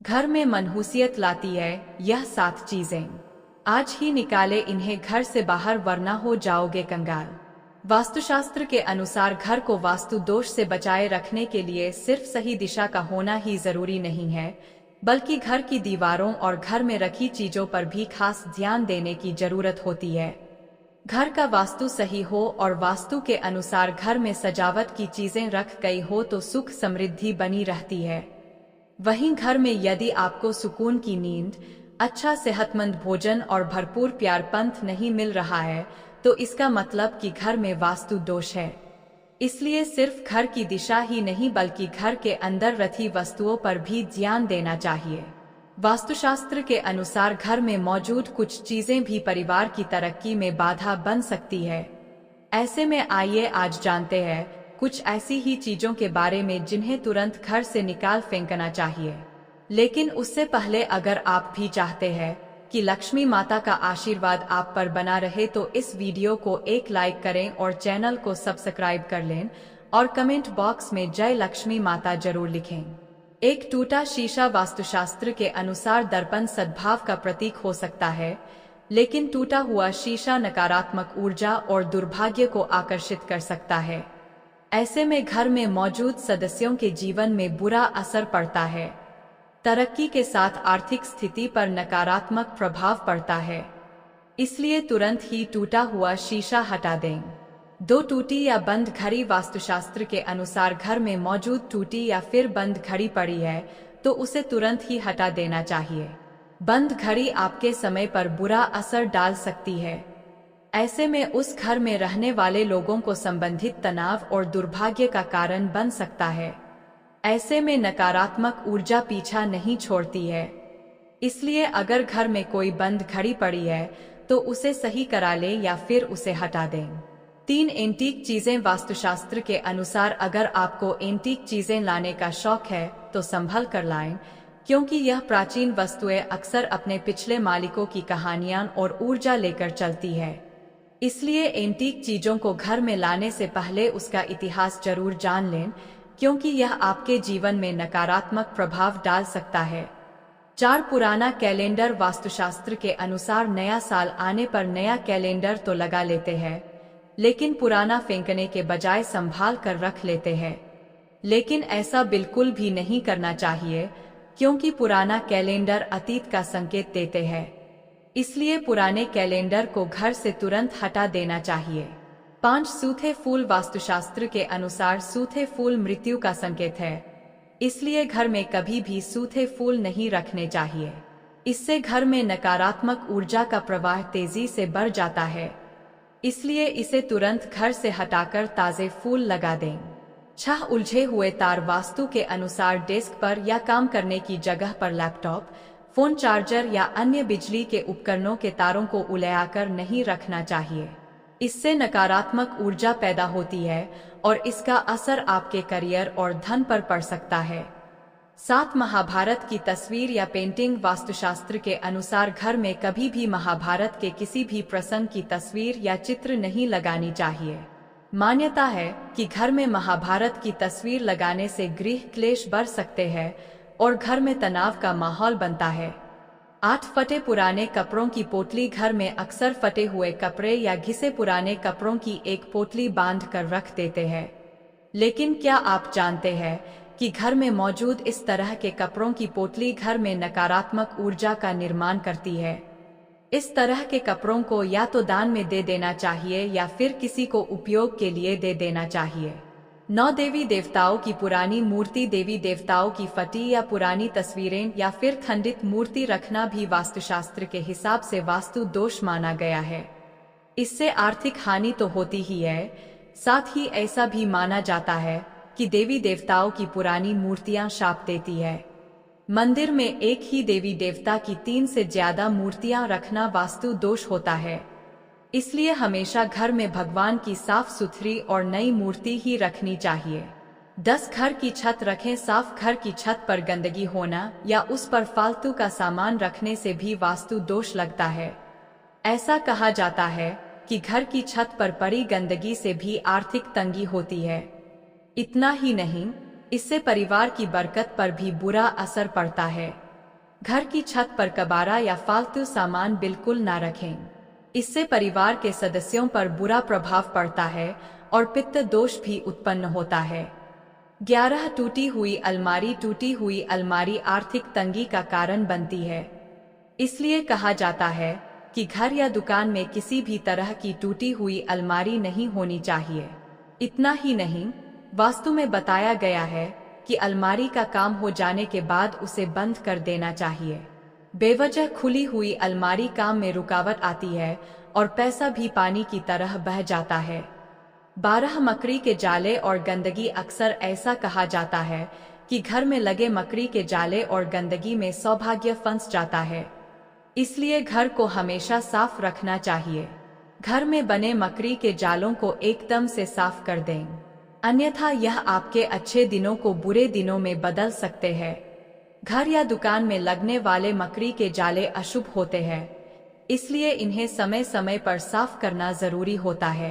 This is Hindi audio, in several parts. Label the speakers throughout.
Speaker 1: घर में मनहूसियत लाती है यह 7 चीजें। आज ही निकाले इन्हें घर से बाहर वरना हो जाओगे कंगाल। वास्तुशास्त्र के अनुसार घर को वास्तु दोष से बचाए रखने के लिए सिर्फ सही दिशा का होना ही जरूरी नहीं है, बल्कि घर की दीवारों और घर में रखी चीजों पर भी खास ध्यान देने की जरूरत होती है। घर का वास्तु सही हो और वास्तु के अनुसार घर में सजावट की चीजें रख गई हो तो सुख समृद्धि बनी रहती है। वहीं घर में यदि आपको सुकून की नींद, अच्छा सेहतमंद भोजन और भरपूर प्यार पंथ नहीं मिल रहा है तो इसका मतलब कि घर में वास्तु दोष है। इसलिए सिर्फ घर की दिशा ही नहीं बल्कि घर के अंदर रखी वस्तुओं पर भी ध्यान देना चाहिए। वास्तुशास्त्र के अनुसार घर में मौजूद कुछ चीजें भी परिवार की तरक्की में बाधा बन सकती है। ऐसे में आइए आज जानते हैं कुछ ऐसी ही चीजों के बारे में जिन्हें तुरंत घर से निकाल फेंकना चाहिए। लेकिन उससे पहले अगर आप भी चाहते हैं कि लक्ष्मी माता का आशीर्वाद आप पर बना रहे तो इस वीडियो को एक लाइक करें और चैनल को सब्सक्राइब कर लें और कमेंट बॉक्स में जय लक्ष्मी माता जरूर लिखें। एक टूटा शीशा वास्तुशास्त्र के अनुसार दर्पण सद्भाव का प्रतीक हो सकता है, लेकिन टूटा हुआ शीशा नकारात्मक ऊर्जा और दुर्भाग्य को आकर्षित कर सकता है। ऐसे में घर में मौजूद सदस्यों के जीवन में बुरा असर पड़ता है। तरक्की के साथ आर्थिक स्थिति पर नकारात्मक प्रभाव पड़ता है। इसलिए तुरंत ही टूटा हुआ शीशा हटा दें। 2 टूटी या बंद घड़ी वास्तुशास्त्र के अनुसार घर में मौजूद टूटी या फिर बंद घड़ी पड़ी है तो उसे तुरंत ही हटा देना चाहिए। बंद घड़ी आपके समय पर बुरा असर डाल सकती है। ऐसे में उस घर में रहने वाले लोगों को संबंधित तनाव और दुर्भाग्य का कारण बन सकता है। ऐसे में नकारात्मक ऊर्जा पीछा नहीं छोड़ती है। इसलिए अगर घर में कोई बंद घड़ी पड़ी है तो उसे सही करा लें या फिर उसे हटा दें। 3 एंटीक चीजें वास्तुशास्त्र के अनुसार अगर आपको एंटीक चीजें लाने का शौक है तो संभल कर लाएं, क्योंकि यह प्राचीन वस्तुएं अक्सर अपने पिछले मालिकों की कहानियां और ऊर्जा लेकर चलती है। इसलिए एंटीक चीजों को घर में लाने से पहले उसका इतिहास जरूर जान लें, क्योंकि यह आपके जीवन में नकारात्मक प्रभाव डाल सकता है। 4 पुराना कैलेंडर वास्तुशास्त्र के अनुसार नया साल आने पर नया कैलेंडर तो लगा लेते हैं, लेकिन पुराना फेंकने के बजाय संभाल कर रख लेते हैं। लेकिन ऐसा बिल्कुल भी नहीं करना चाहिए, क्योंकि पुराना कैलेंडर अतीत का संकेत देते हैं। इसलिए पुराने कैलेंडर को घर से तुरंत हटा देना चाहिए। 5 सूखे फूल वास्तुशास्त्र के अनुसार सूखे फूल मृत्यु का संकेत है। इसलिए घर में कभी भी सूखे फूल नहीं रखने चाहिए। इससे घर में नकारात्मक ऊर्जा का प्रवाह तेजी से बढ़ जाता है। इसलिए इसे तुरंत घर से हटाकर ताजे फूल लगा दें। 6 उलझे हुए तार वास्तु के अनुसार डेस्क पर या काम करने की जगह पर लैपटॉप, फोन चार्जर या अन्य बिजली के उपकरणों के तारों को उलझाकर नहीं रखना चाहिए। इससे नकारात्मक ऊर्जा पैदा होती है और इसका असर आपके करियर और धन पर पड़ सकता है। 7 महाभारत की तस्वीर या पेंटिंग वास्तुशास्त्र के अनुसार घर में कभी भी महाभारत के किसी भी प्रसंग की तस्वीर या चित्र नहीं लगानी चाहिए। मान्यता है कि घर में महाभारत की तस्वीर लगाने से गृह क्लेश बढ़ सकते हैं और घर में तनाव का माहौल बनता है। 8 फटे पुराने कपड़ों की पोटली घर में अक्सर फटे हुए कपड़े या घिसे पुराने कपड़ों की एक पोटली बांध कर रख देते हैं। लेकिन क्या आप जानते हैं कि घर में मौजूद इस तरह के कपड़ों की पोटली घर में नकारात्मक ऊर्जा का निर्माण करती है। इस तरह के कपड़ों को या तो दान में दे देना चाहिए या फिर किसी को उपयोग के लिए दे देना चाहिए। 9 देवी देवताओं की पुरानी मूर्ति, देवी देवताओं की फटी या पुरानी तस्वीरें या फिर खंडित मूर्ति रखना भी वास्तुशास्त्र के हिसाब से वास्तु दोष माना गया है। इससे आर्थिक हानि तो होती ही है, साथ ही ऐसा भी माना जाता है कि देवी देवताओं की पुरानी मूर्तियां शाप देती है। मंदिर में एक ही देवी देवता की 3 से ज्यादा मूर्तियां रखना वास्तु दोष होता है। इसलिए हमेशा घर में भगवान की साफ सुथरी और नई मूर्ति ही रखनी चाहिए। 10 घर की छत रखें। साफ घर की छत पर गंदगी होना या उस पर फालतू का सामान रखने से भी वास्तु दोष लगता है। ऐसा कहा जाता है कि घर की छत पर पड़ी गंदगी से भी आर्थिक तंगी होती है। इतना ही नहीं, इससे परिवार की बरकत पर भी बुरा असर पड़ता है। घर की छत पर कबाड़ा या फालतू सामान बिल्कुल ना रखें। इससे परिवार के सदस्यों पर बुरा प्रभाव पड़ता है और पित्त दोष भी उत्पन्न होता है। 11 टूटी हुई अलमारी आर्थिक तंगी का कारण बनती है। इसलिए कहा जाता है कि घर या दुकान में किसी भी तरह की टूटी हुई अलमारी नहीं होनी चाहिए। इतना ही नहीं, वास्तु में बताया गया है कि अलमारी का काम हो जाने के बाद उसे बंद कर देना चाहिए। बेवजह खुली हुई अलमारी काम में रुकावट आती है और पैसा भी पानी की तरह बह जाता है। 12 मकड़ी के जाले और गंदगी। अक्सर ऐसा कहा जाता है कि घर में लगे मकड़ी के जाले और गंदगी में सौभाग्य फंस जाता है। इसलिए घर को हमेशा साफ रखना चाहिए। घर में बने मकड़ी के जालों को एकदम से साफ कर दें, अन्यथा यह आपके अच्छे दिनों को बुरे दिनों में बदल सकते हैं। घर या दुकान में लगने वाले मकड़ी के जाले अशुभ होते हैं, इसलिए इन्हें समय समय पर साफ करना जरूरी होता है।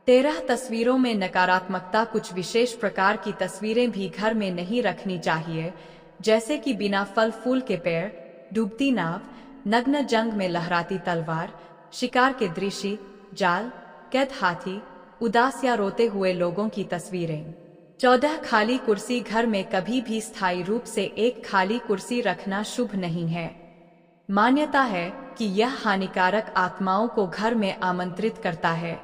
Speaker 1: 13 तस्वीरों में नकारात्मकता। कुछ विशेष प्रकार की तस्वीरें भी घर में नहीं रखनी चाहिए, जैसे कि बिना फल फूल के पेड़, डूबती नाव, नग्न जंग में लहराती तलवार, शिकार के दृश्य, जाल, कैद हाथी, उदास या रोते हुए लोगों की तस्वीरें। 14 खाली कुर्सी। घर में कभी भी स्थायी रूप से एक खाली कुर्सी रखना शुभ नहीं है। मान्यता है कि यह हानिकारक आत्माओं को घर में आमंत्रित करता है।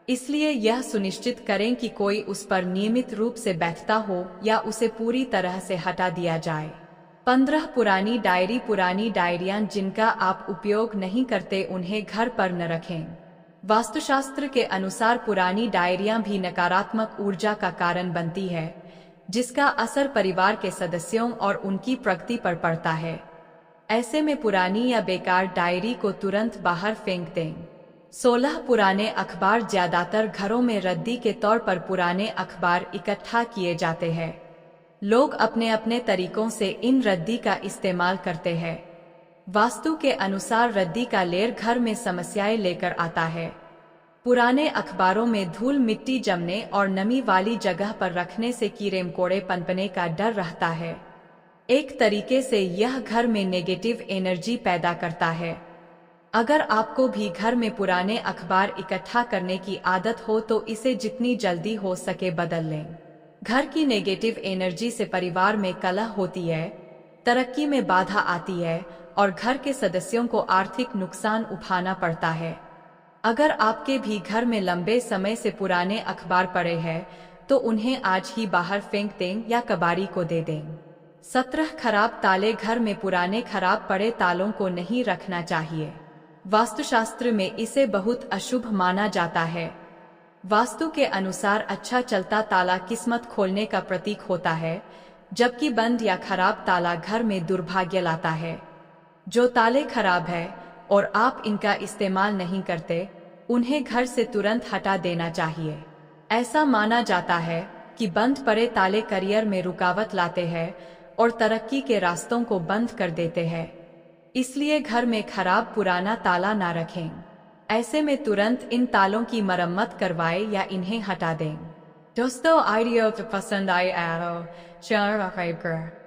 Speaker 1: इसलिए यह सुनिश्चित करें कि कोई उस पर नियमित रूप से बैठता हो या उसे पूरी तरह से हटा दिया जाए। 15 पुरानी डायरी। पुरानी डायरियां जिनका आप उपयोग नहीं करते उन्हें घर पर न रखें। वास्तुशास्त्र के अनुसार पुरानी डायरियां भी नकारात्मक ऊर्जा का कारण बनती है, जिसका असर परिवार के सदस्यों और उनकी प्रगति पर पड़ता है। ऐसे में पुरानी या बेकार डायरी को तुरंत बाहर फेंक दें। 16 पुराने अखबार। ज्यादातर घरों में रद्दी के तौर पर पुराने अखबार इकट्ठा किए जाते हैं। लोग अपने अपने तरीकों से इन रद्दी का इस्तेमाल करते हैं। वास्तु के अनुसार रद्दी का लेर घर में समस्याएं लेकर आता है। पुराने अखबारों में धूल मिट्टी जमने और नमी वाली जगह पर रखने से कीड़े मकोड़े पनपने का डर रहता है। एक तरीके से यह घर में नेगेटिव एनर्जी पैदा करता है। अगर आपको भी घर में पुराने अखबार इकट्ठा करने की आदत हो तो इसे जितनी जल्दी हो सके बदल लें। घर की नेगेटिव एनर्जी से परिवार में कलह होती है, तरक्की में बाधा आती है और घर के सदस्यों को आर्थिक नुकसान उठाना पड़ता है। अगर आपके भी घर में लंबे समय से पुराने अखबार पड़े हैं तो उन्हें आज ही बाहर फेंक दें या कबाड़ी को दे दें। 17 खराब ताले। घर में पुराने खराब पड़े तालों को नहीं रखना चाहिए। वास्तुशास्त्र में इसे बहुत अशुभ माना जाता है। वास्तु के अनुसार अच्छा चलता ताला किस्मत खोलने का प्रतीक होता है, जबकि बंद या खराब ताला घर में दुर्भाग्य लाता है। जो ताले खराब है और आप इनका इस्तेमाल नहीं करते, उन्हें घर से तुरंत हटा देना चाहिए। ऐसा माना जाता है कि बंद पड़े ताले करियर में रुकावट लाते हैं और तरक्की के रास्तों को बंद कर देते हैं। इसलिए घर में खराब पुराना ताला ना रखें। ऐसे में तुरंत इन तालों की मरम्मत करवाएं या इन्हें हटा दें। दोस्तों, आइडियो पसंद आए तो चैनल सब्सक्राइब करें।